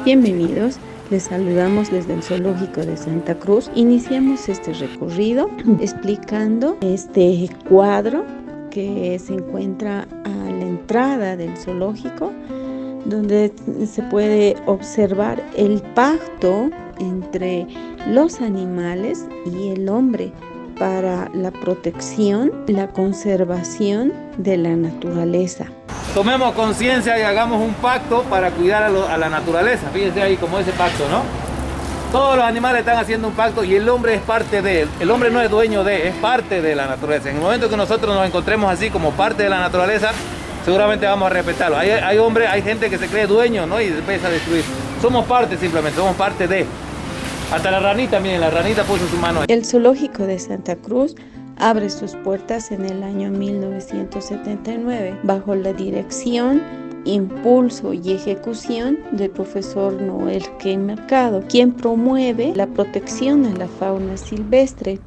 Bienvenidos, les saludamos desde el Zoológico de Santa Cruz. Iniciamos este recorrido explicando este cuadro que se encuentra a la entrada del zoológico, donde se puede observar el pacto entre los animales y el hombre para la protección, la conservación de la naturaleza. Tomemos conciencia y hagamos un pacto para cuidar a la naturaleza. Fíjense ahí como ese pacto, ¿no? Todos los animales están haciendo un pacto y el hombre es parte de él. El hombre no es dueño de, es parte de la naturaleza. En el momento que nosotros nos encontremos así como parte de la naturaleza, seguramente vamos a respetarlo. Hay gente que se cree dueño, ¿no? Y empieza a destruir. Somos parte simplemente, somos parte de. Hasta la ranita, miren, la ranita puso su mano ahí. El Zoológico de Santa Cruz abre sus puertas en el año 1979 bajo la dirección, impulso y ejecución del profesor Noel K. Mercado, quien promueve la protección a la fauna silvestre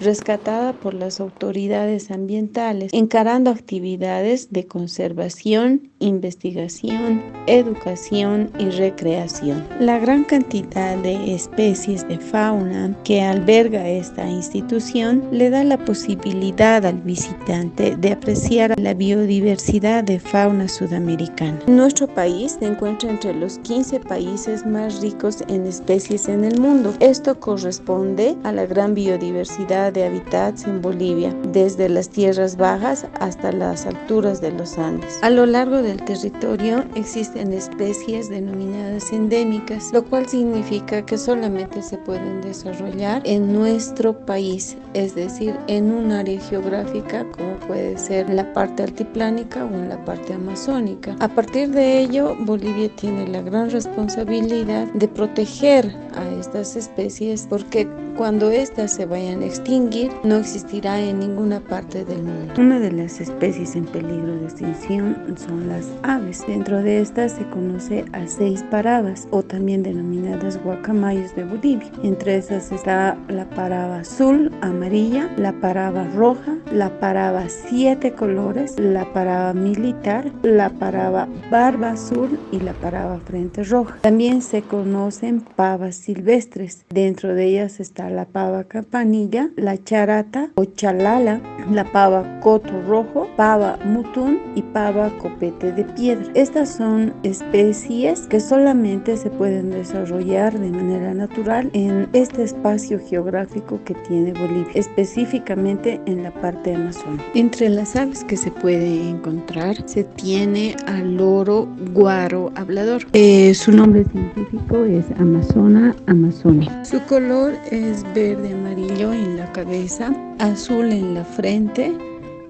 rescatada por las autoridades ambientales, encarando actividades de conservación, investigación, educación y recreación. La gran cantidad de especies de fauna que alberga esta institución le da la posibilidad al visitante de apreciar la biodiversidad de fauna sudamericana. Nuestro país se encuentra entre los 15 países más ricos en especies en el mundo. Esto corresponde a la gran biodiversidad de hábitats en Bolivia, desde las tierras bajas hasta las alturas de los Andes. A lo largo del territorio existen especies denominadas endémicas, lo cual significa que solamente se pueden desarrollar en nuestro país, es decir, en un área geográfica como puede ser la parte altiplánica o en la parte amazónica. A partir de ello, Bolivia tiene la gran responsabilidad de proteger a estas especies, porque cuando éstas se vayan a extinguir, no existirá en ninguna parte del mundo. Una de las especies en peligro de extinción son las aves. Dentro de estas se conoce a 6 parabas, o también denominadas guacamayos de Bolivia. Entre esas está la paraba azul, amarilla, la paraba roja, la paraba 7 colores, la paraba militar, la paraba barba azul y la paraba frente roja. También se conocen pavas silvestres. Dentro de ellas está la pava campanilla, la charata o chalala, la pava coto rojo, pava mutún y pava copete de piedra. Estas son especies que solamente se pueden desarrollar de manera natural en este espacio geográfico que tiene Bolivia, específicamente en la parte amazónica. Entre las aves que se puede encontrar se tiene al loro guaro hablador. Su nombre científico es Amazona amazonica. Su color es verde amarillo en la cabeza, azul en la frente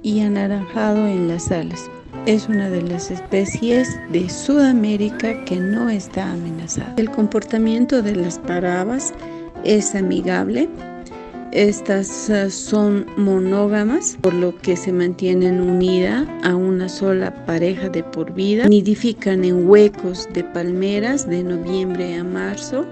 y anaranjado en las alas. Es una de las especies de Sudamérica que no está amenazada. El comportamiento de las parabas es amigable. Estas son monógamas, por lo que se mantienen unidas a una sola pareja de por vida. Nidifican en huecos de palmeras de noviembre a marzo.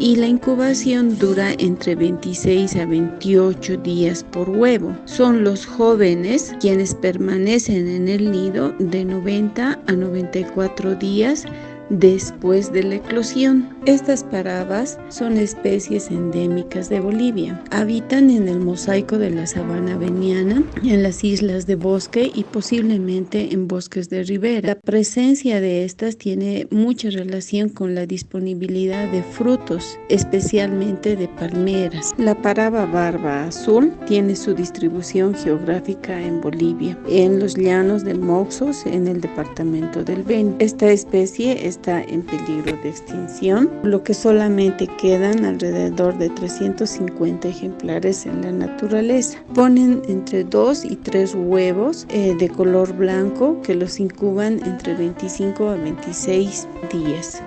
Y la incubación dura entre 26 a 28 días por huevo. Son los jóvenes quienes permanecen en el nido de 90 a 94 días después de la eclosión. Estas parabas son especies endémicas de Bolivia. Habitan en el mosaico de la sabana veniana, en las islas de bosque y posiblemente en bosques de ribera. La presencia de estas tiene mucha relación con la disponibilidad de frutos, especialmente de palmeras. La paraba barba azul tiene su distribución geográfica en Bolivia, en los llanos del Moxos, en el departamento del Beni. Esta especie está en peligro de extinción, lo que solamente quedan alrededor de 350 ejemplares en la naturaleza. Ponen entre 2 y 3 huevos de color blanco que los incuban entre 25 a 26 días.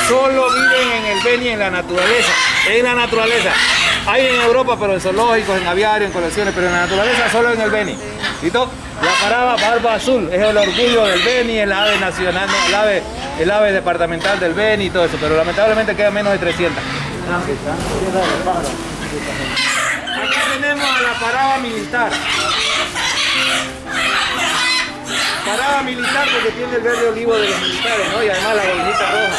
Solo viven en el Beni, en la naturaleza. En la naturaleza. Hay en Europa, pero en zoológicos, en aviarios, en colecciones, pero en la naturaleza solo en el Beni. ¿Listo? La paraba barba azul es el orgullo del Beni, el ave nacional, no, el ave departamental del Beni y todo eso, pero lamentablemente quedan menos de 300. Acá tenemos a la paraba militar. Paraba militar porque tiene el verde olivo de los militares, ¿no? Y además la bolinita roja.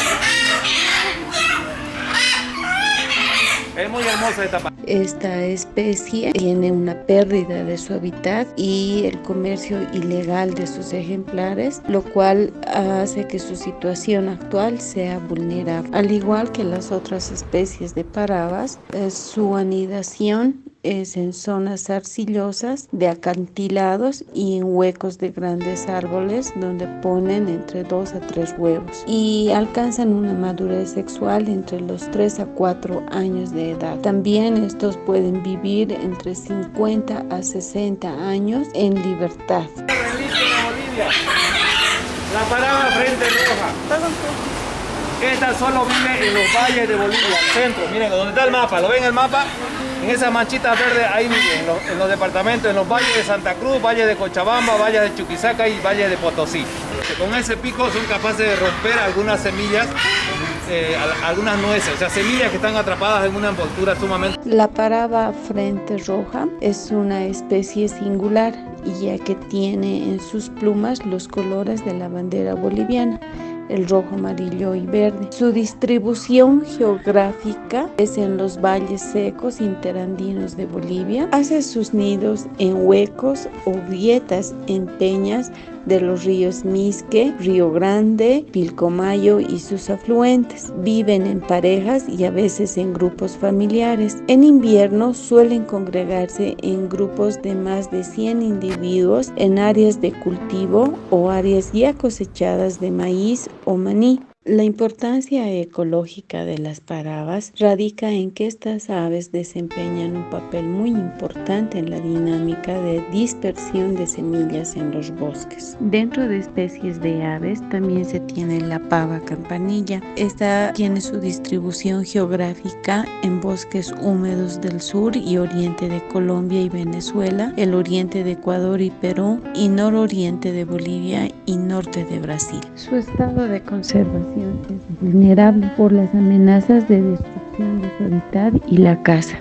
Es muy hermosa esta pava. Esta especie tiene una pérdida de su hábitat y el comercio ilegal de sus ejemplares, lo cual hace que su situación actual sea vulnerable. Al igual que las otras especies de parabas, su anidación es en zonas arcillosas de acantilados y en huecos de grandes árboles donde ponen entre 2 a 3 huevos y alcanzan una madurez sexual entre los 3 a 4 años de edad. También estos pueden vivir entre 50 a 60 años en libertad. La paraba frente roja. Esta solo vive en los valles de Bolivia, al centro. Miren, donde está el mapa, ¿lo ven el mapa? En esas manchitas verdes, ahí miren, en los departamentos, en los valles de Santa Cruz, valles de Cochabamba, valles de Chuquisaca y valles de Potosí. Con ese pico son capaces de romper algunas semillas, algunas nueces, o sea, semillas que están atrapadas en una envoltura sumamente... La paraba frente roja es una especie singular, ya que tiene en sus plumas los colores de la bandera boliviana, el rojo, amarillo y verde. Su distribución geográfica es en los valles secos interandinos de Bolivia. Hace sus nidos en huecos o grietas en peñas de los ríos Misque, Río Grande, Pilcomayo y sus afluentes. Viven en parejas y a veces en grupos familiares. En invierno suelen congregarse en grupos de más de 100 individuos en áreas de cultivo o áreas ya cosechadas de maíz o maní. La importancia ecológica de las parabas radica en que estas aves desempeñan un papel muy importante en la dinámica de dispersión de semillas en los bosques. Dentro de especies de aves también se tiene la pava campanilla. Esta tiene su distribución geográfica en bosques húmedos del sur y oriente de Colombia y Venezuela, el oriente de Ecuador y Perú y nororiente de Bolivia y norte de Brasil. Su estado de conservación es vulnerable por las amenazas de destrucción de su hábitat y la caza.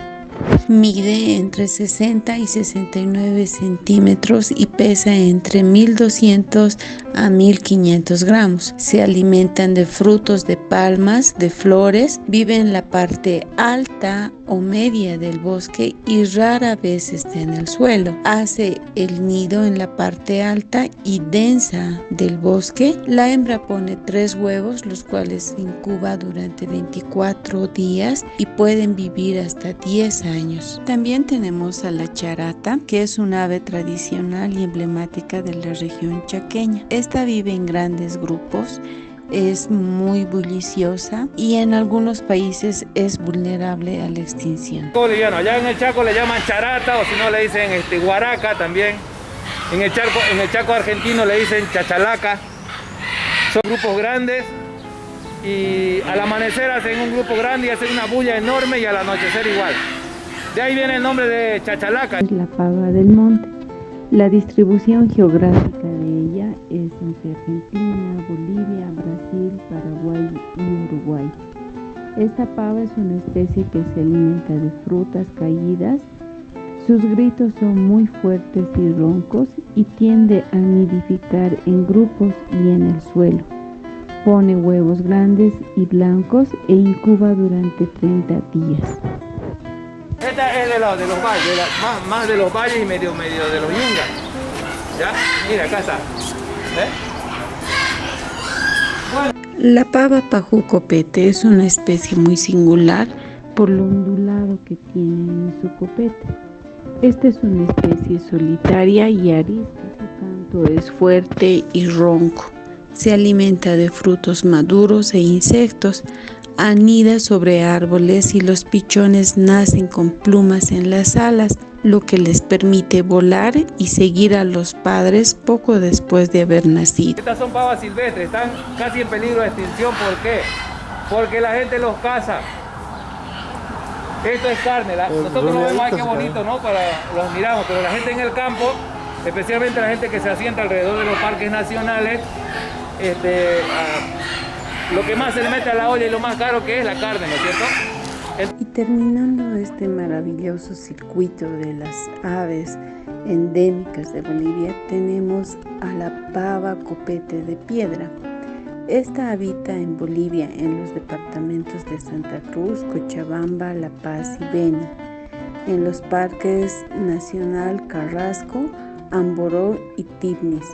Mide entre 60 y 69 centímetros y pesa entre 1.200 a 1.500 gramos. Se alimentan de frutos de palmas, de flores, vive en la parte alta o media del bosque y rara vez está en el suelo. Hace el nido en la parte alta y densa del bosque. La hembra pone 3 huevos, los cuales se incuba durante 24 días y pueden vivir hasta 10 años. También tenemos a la charata, que es un ave tradicional y emblemática de la región chaqueña. Esta vive en grandes grupos, es muy bulliciosa y en algunos países es vulnerable a la extinción. Boliviano, allá en el Chaco le llaman charata o si no le dicen guaraca también. En el Chaco argentino le dicen chachalaca. Son grupos grandes y al amanecer hacen un grupo grande y hacen una bulla enorme y al anochecer igual. De ahí viene el nombre de chachalaca. Es la pava del monte. La distribución geográfica de ella es entre Argentina, Bolivia, Brasil, Paraguay y Uruguay. Esta pava es una especie que se alimenta de frutas caídas. Sus gritos son muy fuertes y roncos y tiende a nidificar en grupos y en el suelo. Pone huevos grandes y blancos e incuba durante 30 días. Esta es de los valles, más de los valles y medio de los yungas. ¿Ya? Mira, acá está. La pava pajú copete es una especie muy singular por lo ondulado que tiene en su copete. Esta es una especie solitaria y arista, su canto es fuerte y ronco. Se alimenta de frutos maduros e insectos. Anida sobre árboles y los pichones nacen con plumas en las alas, lo que les permite volar y seguir a los padres poco después de haber nacido. Estas son pavas silvestres, están casi en peligro de extinción. ¿Por qué? Porque la gente los caza. Esto es carne, nosotros lo vemos, ay, qué bonito, ¿no? Los miramos, pero la gente en el campo, especialmente la gente que se asienta alrededor de los parques nacionales, lo que más se le mete a la olla y lo más caro que es la carne, ¿no es cierto? Y terminando este maravilloso circuito de las aves endémicas de Bolivia, tenemos a la pava copete de piedra. Esta habita en Bolivia en los departamentos de Santa Cruz, Cochabamba, La Paz y Beni, en los parques Nacional Carrasco, Amboró y Tignis.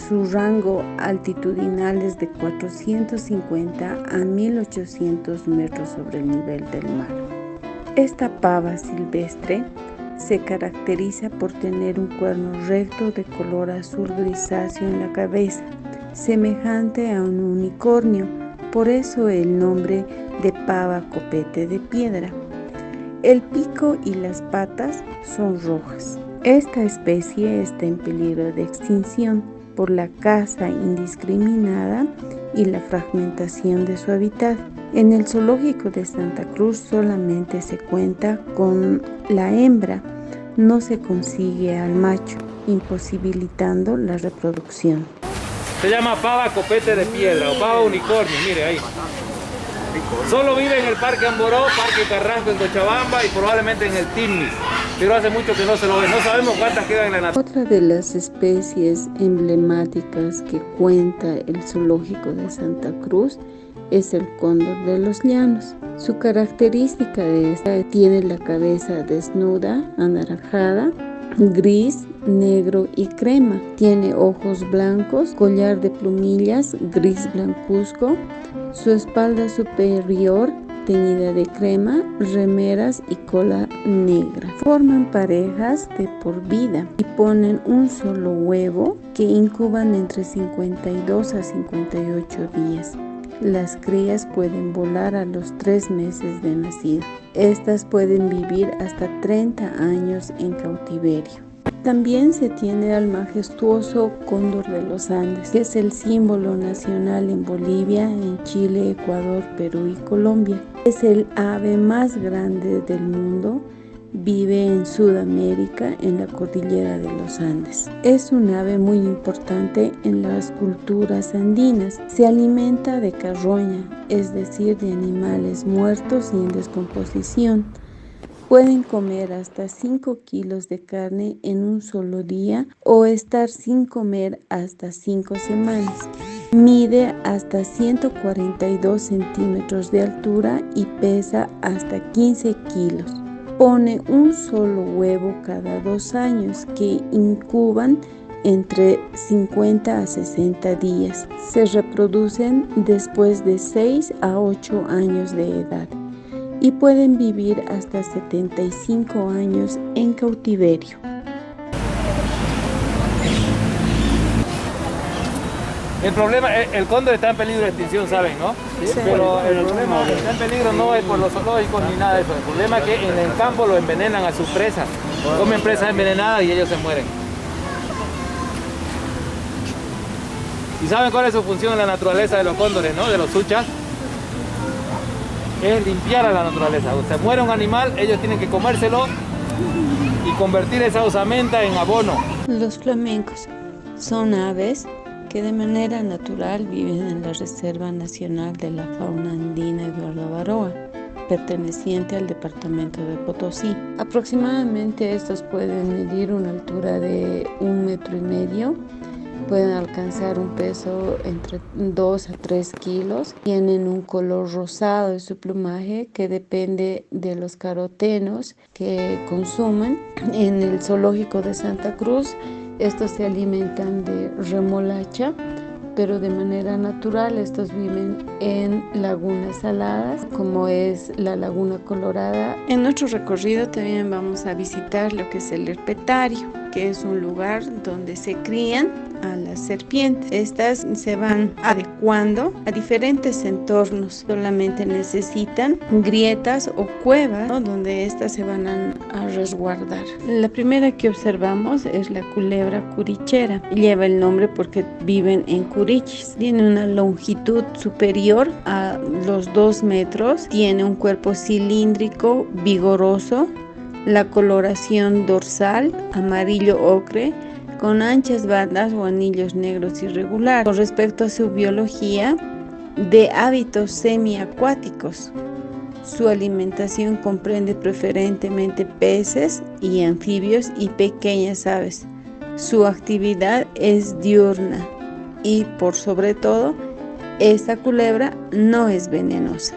Su rango altitudinal es de 450 a 1800 metros sobre el nivel del mar. Esta pava silvestre se caracteriza por tener un cuerno recto de color azul grisáceo en la cabeza, semejante a un unicornio, por eso el nombre de pava copete de piedra. El pico y las patas son rojas. Esta especie está en peligro de extinción por la caza indiscriminada y la fragmentación de su hábitat. En el zoológico de Santa Cruz solamente se cuenta con la hembra, no se consigue al macho, imposibilitando la reproducción. Se llama pava copete de piedra o pava unicornio, mire ahí. Solo vive en el Parque Amboró, Parque Carrasco en Cochabamba y probablemente en el Tignis, pero hace mucho que no se lo ve, no sabemos cuántas quedan en la naturaleza. Otra de las especies emblemáticas que cuenta el zoológico de Santa Cruz es el cóndor de los llanos. Su característica de esta tiene la cabeza desnuda, anaranjada, gris, negro y crema. Tiene ojos blancos, collar de plumillas gris blancuzco, su espalda superior teñida de crema, remeras y cola negra. Forman parejas de por vida y ponen un solo huevo que incuban entre 52 a 58 días. Las crías pueden volar a los 3 meses de nacido. Estas pueden vivir hasta 30 años en cautiverio. También se tiene al majestuoso cóndor de los Andes, que es el símbolo nacional en Bolivia, en Chile, Ecuador, Perú y Colombia. Es el ave más grande del mundo. Vive en Sudamérica, en la cordillera de los Andes. Es un ave muy importante en las culturas andinas. Se alimenta de carroña, es decir, de animales muertos y en descomposición. Pueden comer hasta 5 kilos de carne en un solo día o estar sin comer hasta 5 semanas. Mide hasta 142 centímetros de altura y pesa hasta 15 kilos. Pone un solo huevo cada 2 años que incuban entre 50 a 60 días. Se reproducen después de 6 a 8 años de edad y pueden vivir hasta 75 años en cautiverio. El problema, el cóndor está en peligro de extinción, ¿saben, no? Sí. Pero el problema está en peligro no es por los zoológicos ni nada de eso. El problema es que en el campo lo envenenan a sus presas. Comen presas envenenadas y ellos se mueren. ¿Y saben cuál es su función en la naturaleza de los cóndores, no? De los suchas. Es limpiar a la naturaleza. Se muere un animal, ellos tienen que comérselo y convertir esa osamenta en abono. Los flamencos son aves que de manera natural viven en la Reserva Nacional de la Fauna Andina Eduardo Avaroa, perteneciente al departamento de Potosí. Aproximadamente estos pueden medir una altura de 1,5 metros, pueden alcanzar un peso entre 2 a 3 kilos, tienen un color rosado de su plumaje que depende de los carotenos que consumen. En el zoológico de Santa Cruz estos se alimentan de remolacha, pero de manera natural. Estos viven en lagunas saladas, como es la Laguna Colorada. En nuestro recorrido también vamos a visitar lo que es el herpetario, que es un lugar donde se crían a las serpientes. Estas se van adecuando a diferentes entornos. Solamente necesitan grietas o cuevas, ¿no?, donde estas se van a resguardar. La primera que observamos es la culebra curichera. Lleva el nombre porque viven en curichis. Tiene una longitud superior a los 2 metros. Tiene un cuerpo cilíndrico, vigoroso. La coloración dorsal, amarillo ocre, con anchas bandas o anillos negros irregulares. Con respecto a su biología, de hábitos semiacuáticos, su alimentación comprende preferentemente peces y anfibios y pequeñas aves. Su actividad es diurna y, por sobre todo, Esta culebra no es venenosa.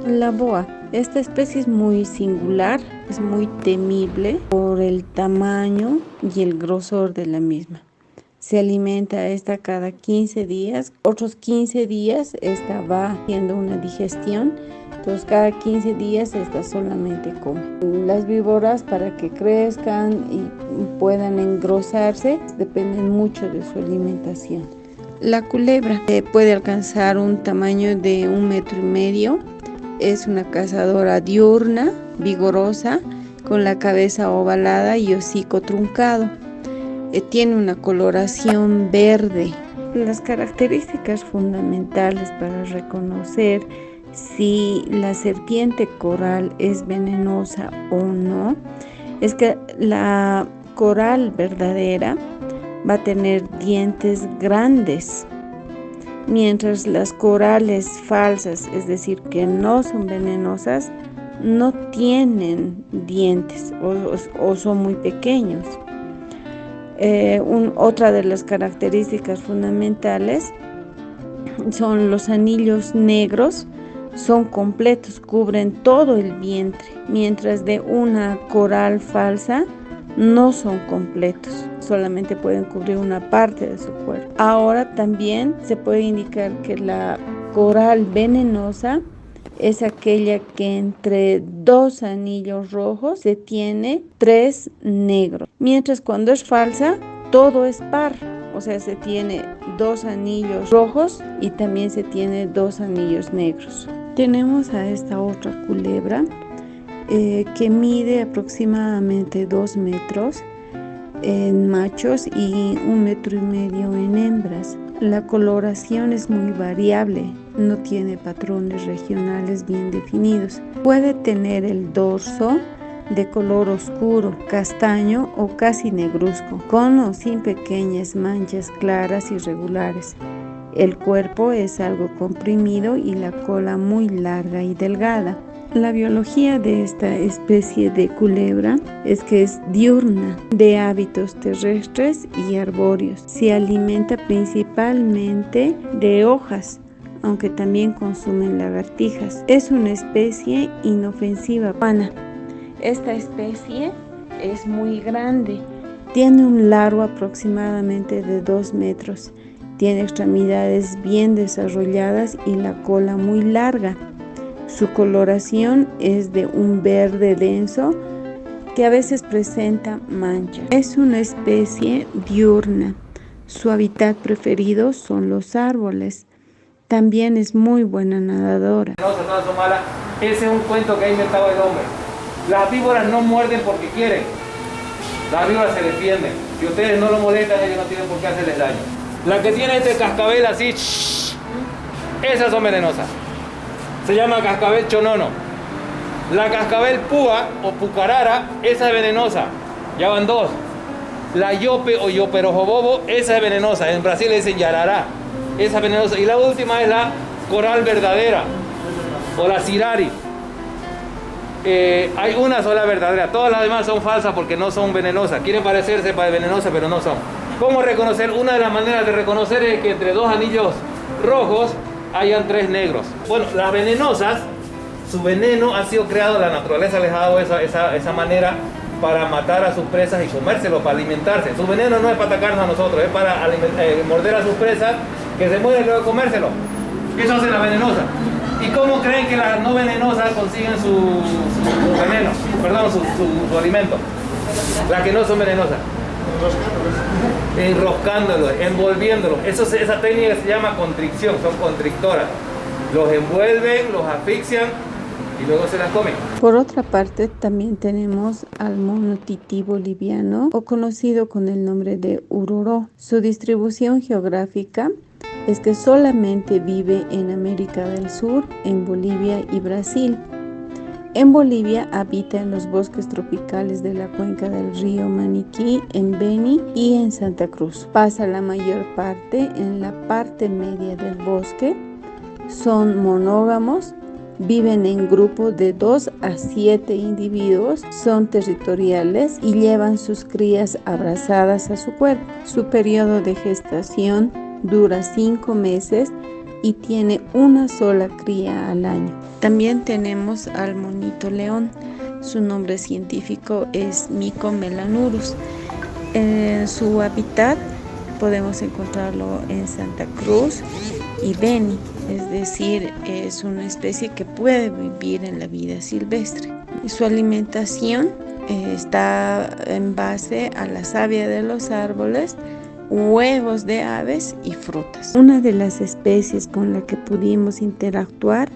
La boa. Esta especie es muy singular, es muy temible por el tamaño y el grosor de la misma. Se alimenta esta cada 15 días, otros 15 días esta va haciendo una digestión, entonces cada 15 días esta solamente come. Las víboras, para que crezcan y puedan engrosarse, dependen mucho de su alimentación. La culebra puede alcanzar un tamaño de 1,5 metros. Es una cazadora diurna, vigorosa, con la cabeza ovalada y hocico truncado. Tiene una coloración verde. Las características fundamentales para reconocer si la serpiente coral es venenosa o no es que la coral verdadera va a tener dientes grandes, mientras las corales falsas, es decir, que no son venenosas, no tienen dientes o son muy pequeños. Otra de las características fundamentales son los anillos negros, son completos, cubren todo el vientre, mientras de una coral falsa no son completos, solamente pueden cubrir una parte de su cuerpo. Ahora también se puede indicar que la coral venenosa es aquella que entre 2 anillos rojos se tiene 3 negros, mientras cuando es falsa todo es par, o sea, se tiene 2 anillos rojos y también se tiene 2 anillos negros. Tenemos a esta otra culebra que mide aproximadamente 2 metros en machos y 1,5 metros en hembras. La coloración es muy variable, no tiene patrones regionales bien definidos. Puede tener el dorso de color oscuro, castaño o casi negruzco, con o sin pequeñas manchas claras y regulares. El cuerpo es algo comprimido y la cola muy larga y delgada. La biología de esta especie de culebra es que es diurna, de hábitos terrestres y arbóreos. Se alimenta principalmente de hojas, aunque también consumen lagartijas. Es una especie inofensiva. Esta especie es muy grande, tiene un largo aproximadamente de 2 metros, tiene extremidades bien desarrolladas y la cola muy larga. Su coloración es de un verde denso que a veces presenta manchas. Es una especie diurna. Su hábitat preferido son los árboles. También es muy buena nadadora. No, todas son malas. Ese es un cuento que ha inventado el hombre. Las víboras no muerden porque quieren. Las víboras se defienden. Si ustedes no lo molestan, ellos no tienen por qué hacerles daño. La que tiene este cascabel así, esas son venenosas. Se llama cascabel chonono. La cascabel púa o pucarara, esa es venenosa. Ya van 2. La yope o yoperojobobo, esa es venenosa. En Brasil le dicen yarará. Esa es venenosa. Y la última es la coral verdadera o la cirari. Hay una sola verdadera. Todas las demás son falsas porque no son venenosas. Quieren parecerse venenosas, pero no son. ¿Cómo reconocer? Una de las maneras de reconocer es que entre 2 anillos rojos hayan 3 negros. Bueno, las venenosas, su veneno ha sido creado, la naturaleza les ha dado esa manera para matar a sus presas y comérselos, para alimentarse. Su veneno no es para atacarnos a nosotros, es para morder a sus presas, que se mueren y luego comérselo. Eso hace la venenosa. ¿Y cómo creen que las no venenosas consiguen su veneno? Perdón, su alimento. Las que no son venenosas. Enroscándolos, envolviéndolos. Esa técnica se llama constricción, son constrictoras. Los envuelven, los asfixian y luego se las comen. Por otra parte, también tenemos al mono tití boliviano, o conocido con el nombre de uroró. Su distribución geográfica es que solamente vive en América del Sur, en Bolivia y Brasil. En Bolivia habita en los bosques tropicales de la cuenca del río Maniquí, en Beni y en Santa Cruz. Pasa la mayor parte en la parte media del bosque. Son monógamos, viven en grupos de 2 a 7 individuos, son territoriales y llevan sus crías abrazadas a su cuerpo. Su periodo de gestación dura 5 meses, y tiene una sola cría al año. También tenemos al monito león. Su nombre científico es Mico melanurus. En su hábitat podemos encontrarlo en Santa Cruz y Beni, es decir, es una especie que puede vivir en la vida silvestre. Su alimentación está en base a la savia de los árboles, huevos de aves y frutas. Una de las especies con la que pudimos interactuar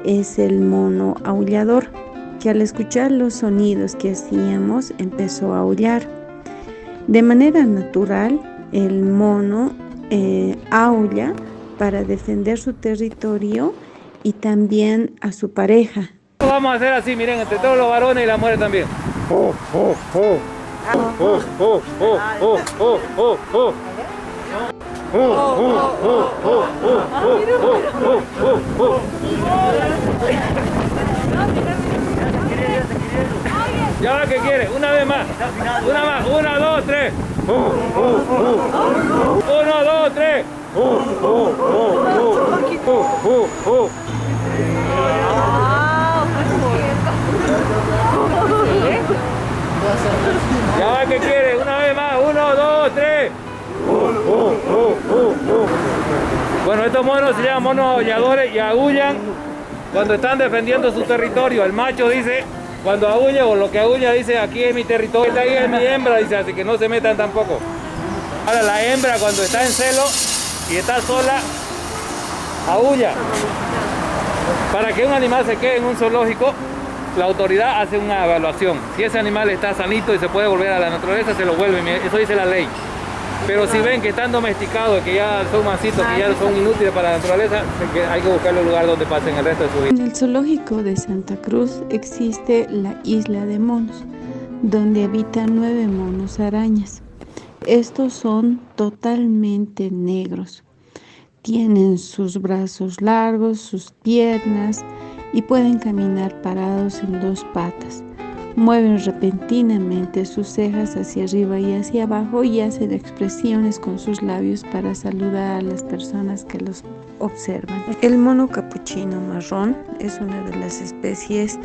es el mono aullador, que al escuchar los sonidos que hacíamos empezó a aullar. De manera natural, el mono aulla para defender su territorio y también a su pareja. Vamos a hacer así, miren, entre todos los varones y las mujeres también. Ya va, que quiere, una vez más. Una más, 1, 2, 3. 1, 2, 3. Ya va, que quiere, una vez más, 1, 2, 3. Bueno, estos monos se llaman monos aulladores y aullan cuando están defendiendo su territorio. El macho dice, cuando aulla o lo que aulla, dice, aquí es mi territorio, esta ahí es mi hembra, dice, así que no se metan tampoco. Ahora la hembra cuando está en celo y está sola, aulla. Para que un animal se quede en un zoológico, la autoridad hace una evaluación. Si ese animal está sanito y se puede volver a la naturaleza, se lo vuelve, eso dice la ley. Pero si ven que están domesticados, que ya son mansitos, que ya son inútiles para la naturaleza, hay que buscarle un lugar donde pasen el resto de su vida. En el zoológico de Santa Cruz existe la isla de monos, donde habitan 9 monos arañas. Estos son totalmente negros. Tienen sus brazos largos, sus piernas y pueden caminar parados en 2 patas. Mueven repentinamente sus cejas hacia arriba y hacia abajo y hacen expresiones con sus labios para saludar a las personas que los observan. El mono capuchino marrón es una de las especies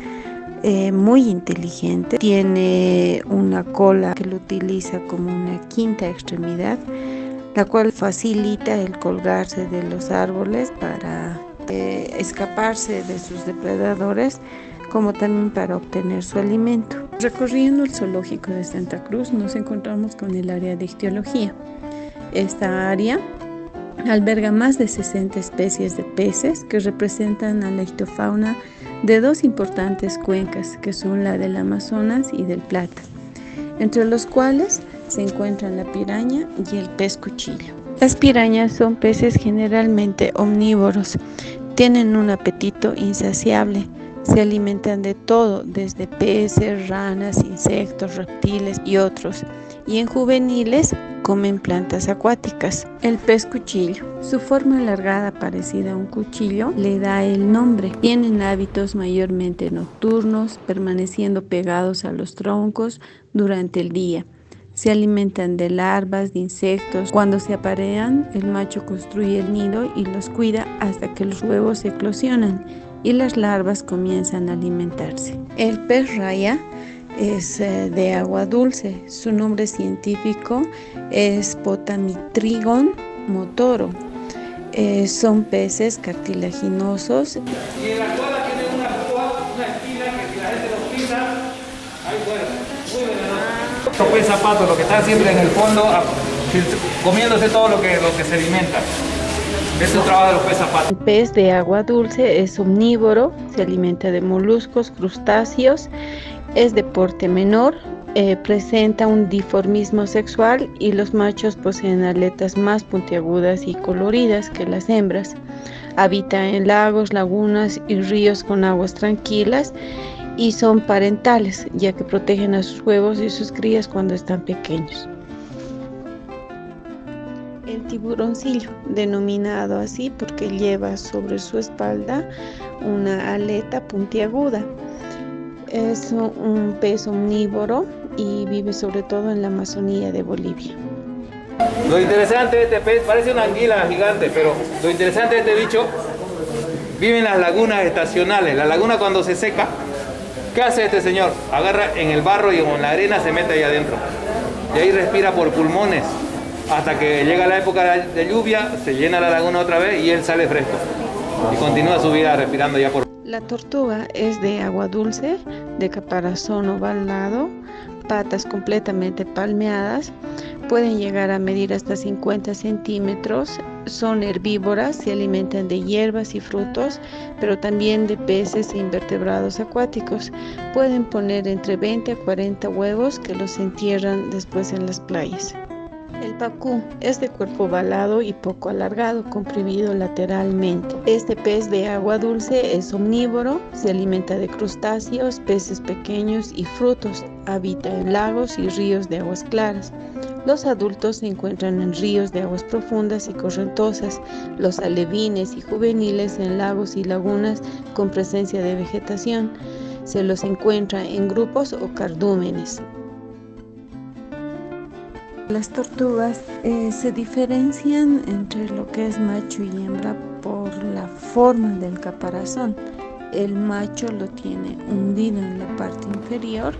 muy inteligente. Tiene una cola que lo utiliza como una quinta extremidad, la cual facilita el colgarse de los árboles para escaparse de sus depredadores, como también para obtener su alimento. Recorriendo el zoológico de Santa Cruz nos encontramos con el área de ictiología. Esta área alberga más de 60 especies de peces que representan a la ictiofauna de 2 importantes cuencas, que son la del Amazonas y del Plata, entre los cuales se encuentran la piraña y el pez cuchillo. Las pirañas son peces generalmente omnívoros, tienen un apetito insaciable. Se alimentan de todo, desde peces, ranas, insectos, reptiles y otros. Y en juveniles comen plantas acuáticas. El pez cuchillo. Su forma alargada parecida a un cuchillo le da el nombre. Tienen hábitos mayormente nocturnos, permaneciendo pegados a los troncos durante el día. Se alimentan de larvas, de insectos. Cuando se aparean, el macho construye el nido y los cuida hasta que los huevos eclosionan y las larvas comienzan a alimentarse. El pez raya es de agua dulce. Su nombre científico es Potamitrigon motoro. Son peces cartilaginosos. Y en la cola tiene una espina que si la gente los pisa, ahí muere, muy venenoso. Estos pez zapatos, los que están siempre en el fondo, comiéndose todo lo que se alimenta. Es el trabajo de los peces zapatos. El pez de agua dulce es omnívoro, se alimenta de moluscos, crustáceos, es de porte menor, presenta un dimorfismo sexual y los machos poseen aletas más puntiagudas y coloridas que las hembras. Habita en lagos, lagunas y ríos con aguas tranquilas y son parentales, ya que protegen a sus huevos y sus crías cuando están pequeños. El tiburoncillo, denominado así porque lleva sobre su espalda una aleta puntiaguda. Es un pez omnívoro y vive sobre todo en la Amazonía de Bolivia. Lo interesante de este pez, parece una anguila gigante, pero lo interesante de este bicho, vive en las lagunas estacionales. La laguna cuando se seca, ¿qué hace este señor? Agarra en el barro y en la arena se mete ahí adentro. Y ahí respira por pulmones. Hasta que llega la época de lluvia, se llena la laguna otra vez y él sale fresco. Y continúa su vida respirando ya por... La tortuga es de agua dulce, de caparazón ovalado, patas completamente palmeadas, pueden llegar a medir hasta 50 centímetros, son herbívoras, se alimentan de hierbas y frutos, pero también de peces e invertebrados acuáticos. Pueden poner entre 20 a 40 huevos que los entierran después en las playas. El pacú es de cuerpo ovalado y poco alargado, comprimido lateralmente. Este pez de agua dulce es omnívoro, se alimenta de crustáceos, peces pequeños y frutos. Habita en lagos y ríos de aguas claras. Los adultos se encuentran en ríos de aguas profundas y correntosas, los alevines y juveniles en lagos y lagunas con presencia de vegetación. Se los encuentra en grupos o cardúmenes. Las tortugas se diferencian entre lo que es macho y hembra por la forma del caparazón. El macho lo tiene hundido en la parte inferior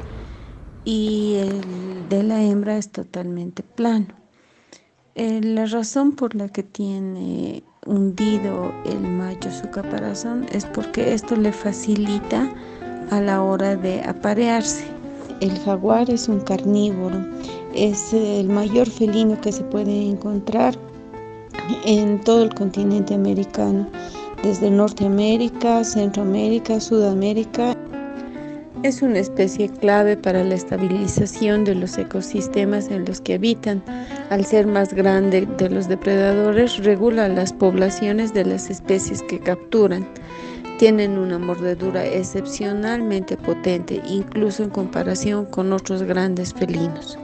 y el de la hembra es totalmente plano. La razón por la que tiene hundido el macho su caparazón es porque esto le facilita a la hora de aparearse. El jaguar es un carnívoro, es el mayor felino que se puede encontrar en todo el continente americano, desde Norteamérica, Centroamérica, Sudamérica. Es una especie clave para la estabilización de los ecosistemas en los que habitan. Al ser más grande de los depredadores, regula las poblaciones de las especies que capturan. Tienen una mordedura excepcionalmente potente, incluso en comparación con otros grandes felinos.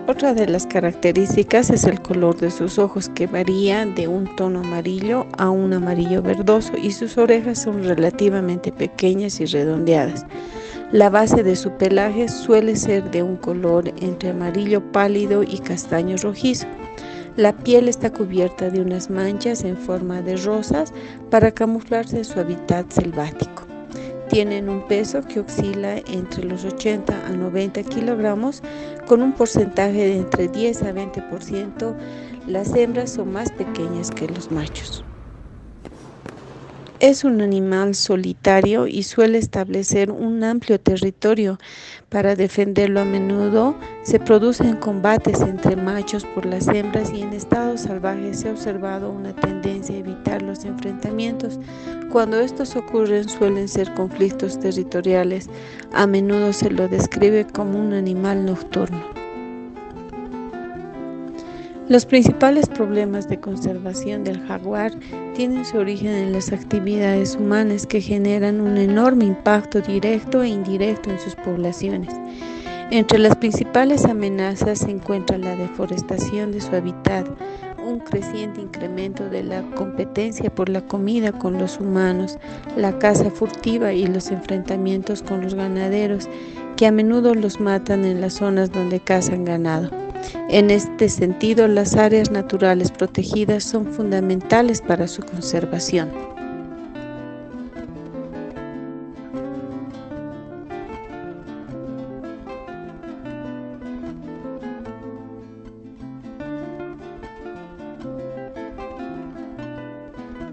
Otra de las características es el color de sus ojos, que varía de un tono amarillo a un amarillo verdoso, y sus orejas son relativamente pequeñas y redondeadas. La base de su pelaje suele ser de un color entre amarillo pálido y castaño rojizo. La piel está cubierta de unas manchas en forma de rosas para camuflarse en su hábitat selvático. Tienen un peso que oscila entre los 80 a 90 kilogramos, con un porcentaje de entre 10 a 20%. Las hembras son más pequeñas que los machos. Es un animal solitario y suele establecer un amplio territorio para defenderlo. A menudo se producen combates entre machos por las hembras, y en estado salvaje se ha observado una tendencia a evitar los enfrentamientos. Cuando estos ocurren, suelen ser conflictos territoriales. A menudo se lo describe como un animal nocturno. Los principales problemas de conservación del jaguar tienen su origen en las actividades humanas, que generan un enorme impacto directo e indirecto en sus poblaciones. Entre las principales amenazas se encuentra la deforestación de su hábitat, un creciente incremento de la competencia por la comida con los humanos, la caza furtiva y los enfrentamientos con los ganaderos, que a menudo los matan en las zonas donde cazan ganado. En este sentido, las áreas naturales protegidas son fundamentales para su conservación.